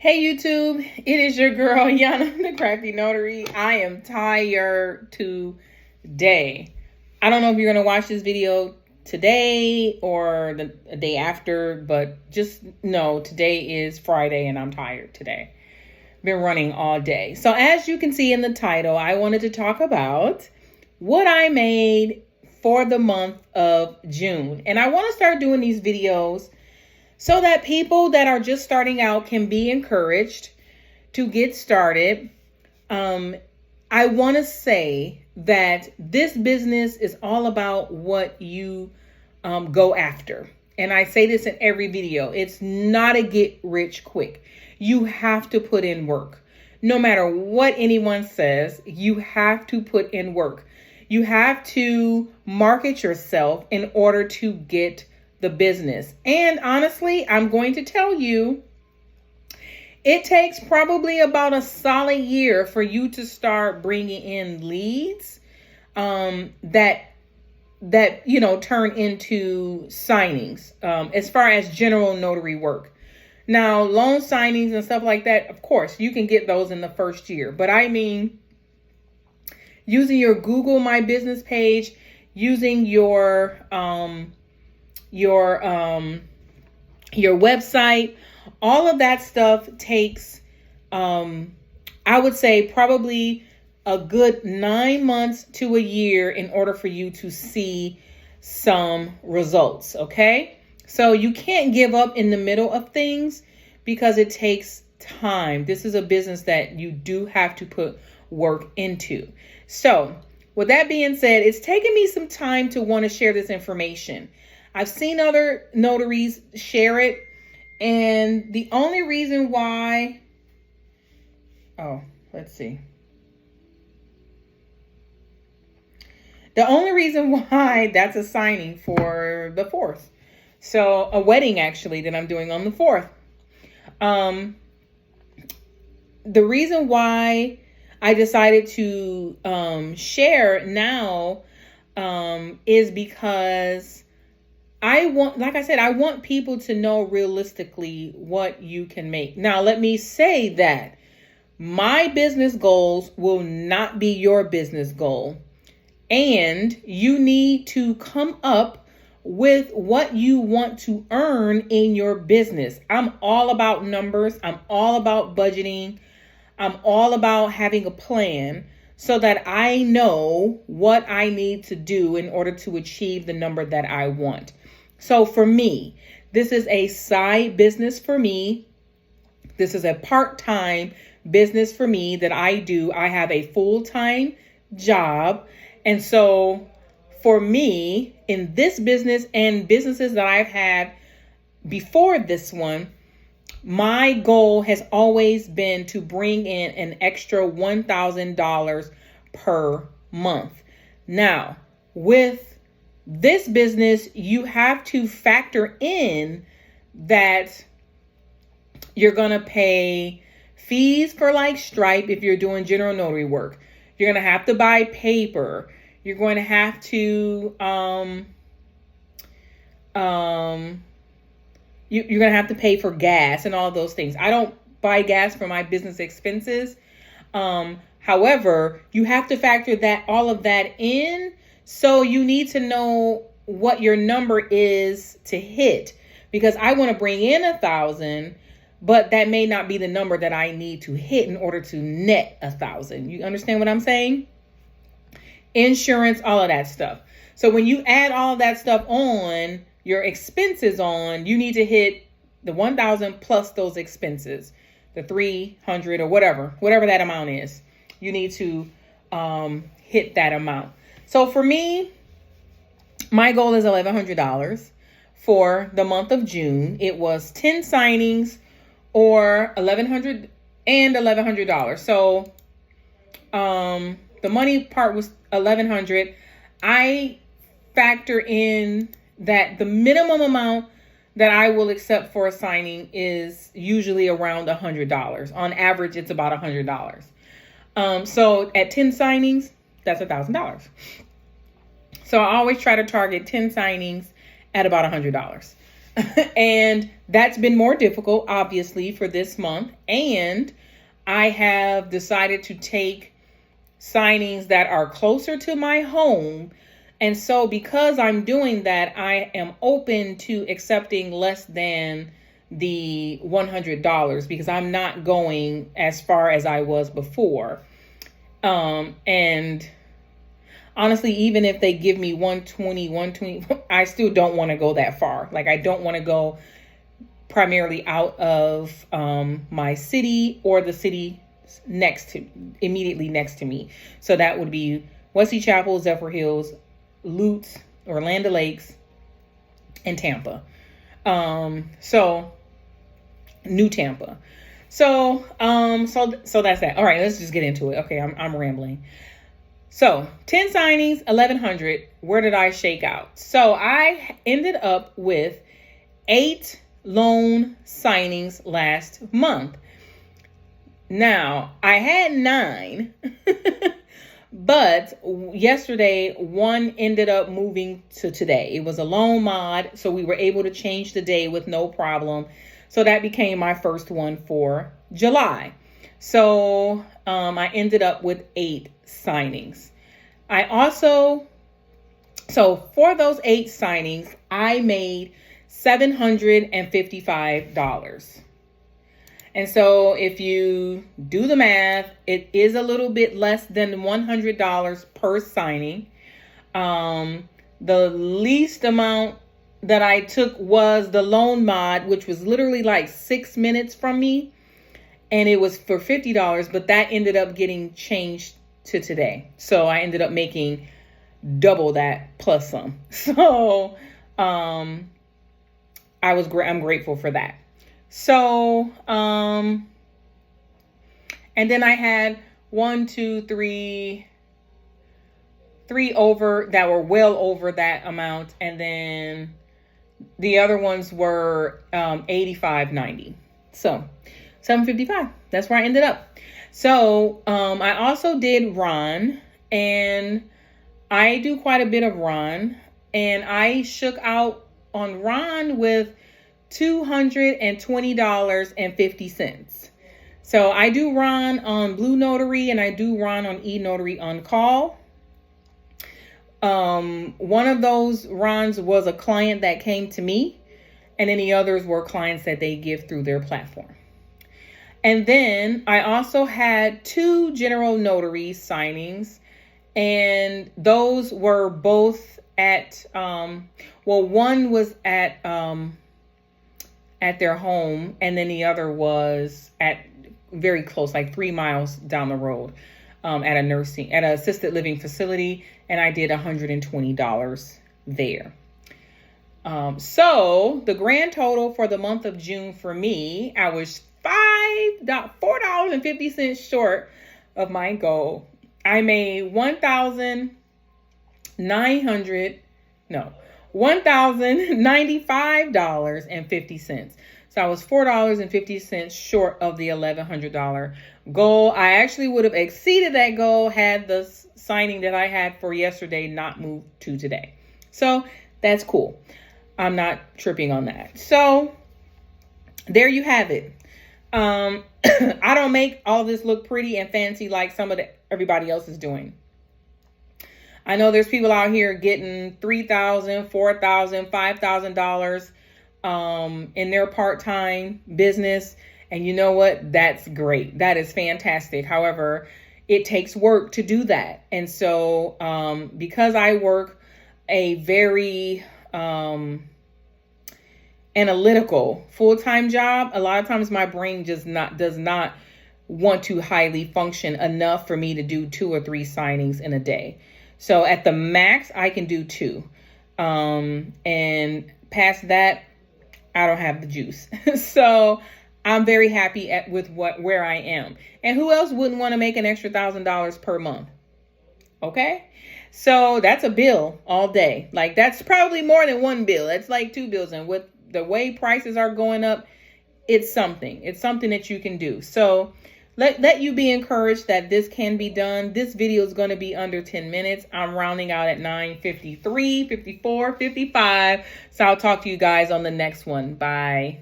Hey YouTube, it is your girl Yana, the Crafty Notary. I am tired today. I don't know if you're going to watch this video today or the day after, but just know today is Friday and I'm tired today. Been running all day. So as you can see in the title, I wanted to talk about what I made for the month of June. And I want to start doing these videos so that people that are just starting out can be encouraged to get started. I want to say that this business is all about what you go after. And I say this in every video. It's not a get rich quick. You have to put in work. No matter what anyone says, you have to put in work. You have to market yourself in order to get the business. And honestly, I'm going to tell you, it takes probably about a solid year for you to start bringing in leads that turn into signings as far as general notary work. Now, loan signings and stuff like that, of course, you can get those in the first year. But I mean, using your Google My Business page, using your website, all of that stuff takes, I would say probably a good 9 months to a year in order for you to see some results. Okay. So you can't give up in the middle of things because it takes time. This is a business that you do have to put work into. So with that being said, it's taken me some time to want to share this information. I've seen other notaries share it, and the only reason why, the only reason why that's a signing for the 4th. So a wedding actually that I'm doing on the 4th. The reason why I decided to share now is because I want people to know realistically what you can make. Now, let me say that my business goals will not be your business goal. And you need to come up with what you want to earn in your business. I'm all about numbers. I'm all about budgeting. I'm all about having a plan so that I know what I need to do in order to achieve the number that I want. So for me, this is a side business for me. This is a part-time business for me that I do. I have a full-time job. And so for me, in this business and businesses that I've had before this one, my goal has always been to bring in an extra $1,000 per month. Now, with this business, you have to factor in that you're going to pay fees for like Stripe if you're doing general notary work. You're going to have to buy paper. You're going to have to you're going to have to pay for gas and all those things. I don't buy gas for my business expenses. However, you have to factor all of that in. So you need to know what your number is to hit, because I want to bring in 1,000, but that may not be the number that I need to hit in order to net 1,000. You understand what I'm saying? Insurance, all of that stuff. So when you add all of that stuff on, your expenses on, you need to hit the 1,000 plus those expenses, the 300 or whatever that amount is. You need to hit that amount. So for me, my goal is $1,100 for the month of June. It was 10 signings or $1,100 and $1,100. So the money part was $1,100. I factor in that the minimum amount that I will accept for a signing is usually around $100. On average, it's about $100. So at 10 signings, that's $1,000. So I always try to target 10 signings at about $100. And that's been more difficult, obviously, for this month. And I have decided to take signings that are closer to my home. And so because I'm doing that, I am open to accepting less than the $100 because I'm not going as far as I was before. And honestly, even if they give me 120, I still don't want to go that far. Like, I don't want to go primarily out of my city or the city immediately next to me. So that would be Wesley Chapel, Zephyr Hills, Lutz, or Land Lakes, and Tampa. So New Tampa. So that's that. All right, let's just get into it. Okay, I'm rambling. So 10 signings, 1,100. Where did I shake out? So I ended up with 8 loan signings last month. Now, I had 9, but yesterday, one ended up moving to today. It was a loan mod, so we were able to change the day with no problem. So that became my first one for July. So I ended up with 8 signings. So for those 8 signings, I made $755. And so if you do the math, it is a little bit less than $100 per signing. The least amount that I took was the loan mod, which was literally like 6 minutes from me. And it was for $50, but that ended up getting changed to today. So I ended up making double that plus some. So I'm grateful for that. So, and then I had 3 over that were well over that amount. And then the other ones were, 85.90. So 755, that's where I ended up. So, I also did Ron, and I do quite a bit of Ron, and I shook out on Ron with $220.50. So I do Ron on Blue Notary, and I do Ron on eNotary on call. One of those Rons was a client that came to me, and then the others were clients that they give through their platform. And then I also had 2 general notary signings, and those were both at, one was at their home, and then the other was at very close, like 3 miles down the road, at an assisted living facility, and I did $120 there. So the grand total for the month of June for me, I was $4.50 short of my goal. I made $1,095.50. So I was $4.50 short of the $1,100 goal. I actually would have exceeded that goal had the signing that I had for yesterday not moved to today. So that's cool. I'm not tripping on that. So there you have it. I don't make all this look pretty and fancy like everybody else is doing. I know there's people out here getting $3,000, $4,000, $5,000 in their part-time business. And you know what? That's great. That is fantastic. However, it takes work to do that. And so because I work a very analytical full-time job, a lot of times my brain does not want to highly function enough for me to do 2 or 3 signings in a day. So at the max, I can do 2. And past that, I don't have the juice. So I'm very happy with where I am. And who else wouldn't want to make an extra $1,000 per month? Okay. So that's a bill all day. Like, that's probably more than 1 bill. That's like 2 bills. And with the way prices are going up, it's something that you can do. So let you be encouraged that this can be done. This video is going to be under 10 minutes. I'm rounding out at 9:53, 54, 55. So I'll talk to you guys on the next one. Bye.